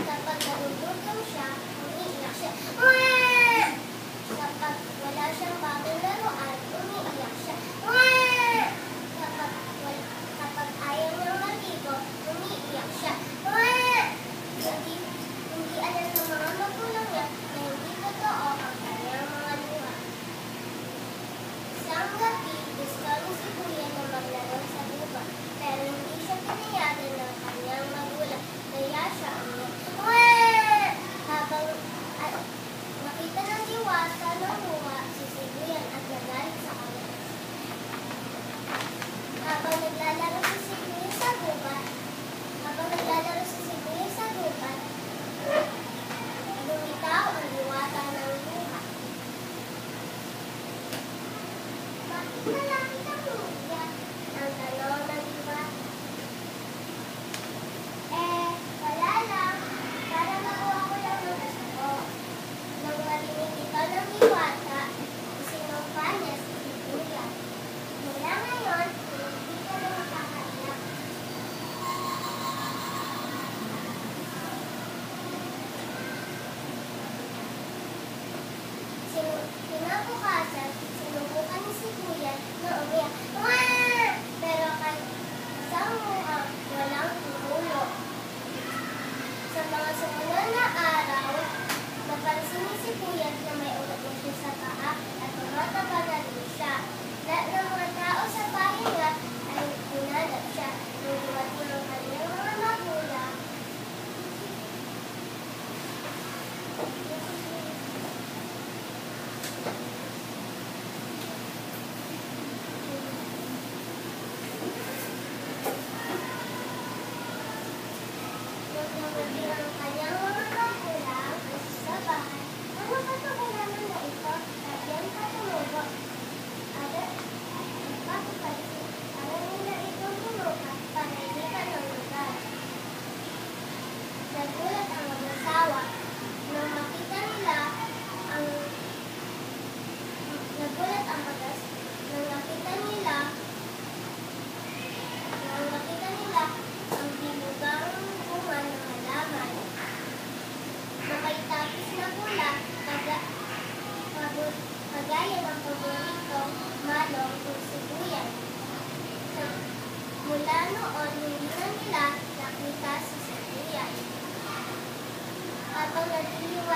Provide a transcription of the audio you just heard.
Kapag nagugutom siya, umiiyak siya. Mwah! Kapag wala siyang bagong laruan, umiiyak siya. Mwah! Kapag ayaw niyang maligo, umiiyak siya. Mwah! Hindi alam ng mga magulang niya na hindi totoo ang kanyang mga luha. Isang gabi, gusto ni si Kuya na maglaro sa gubat, pero hindi siya pinayagan ng kanyang magulang. Kaya siya umiyak. Mwah! Habang nakita ng diwata ng luha, sisibuyan at nagalit sa kanya. Habang naglalaro si Sibuya sa gubat, lumitaw ang diwata ng luha. Bakit malapit ang luha? Ang tanong ng diwata. Wala lang. Para makuha ko lang ng gusto ko. Nang marinig ito ng diwata, isinumpa niya si Sibuya. Mula ngayon, hindi ka na makakaiyak. Kinabukasan, sinubukan ni Sibuya na umiyak. Mwah! Pero kahit isang mukhang walang tumulo. Sa mga sumunod na araw, napansin ni Sibuya na may ugat na siya sa paa at tumataba na rin siya. Lahat ng mga tao sa bahay niya ay hinanap siya. Nung dumating ang kanyang mga magulang, sa bahay, ano ka ito kailangan na ito? At yan ka tumubo. Bakit pa ito? Alam nila itong tumubo para hindi ka nalugar. Nagulat ang mag-asawa nang makita nila ang hinugang bunga ng halaman na may tapis na pula, kagaya ng paboritong malong o sibuyan. Mula noon, hindi na nila nakita si sibuyan. Habang nagliliwanag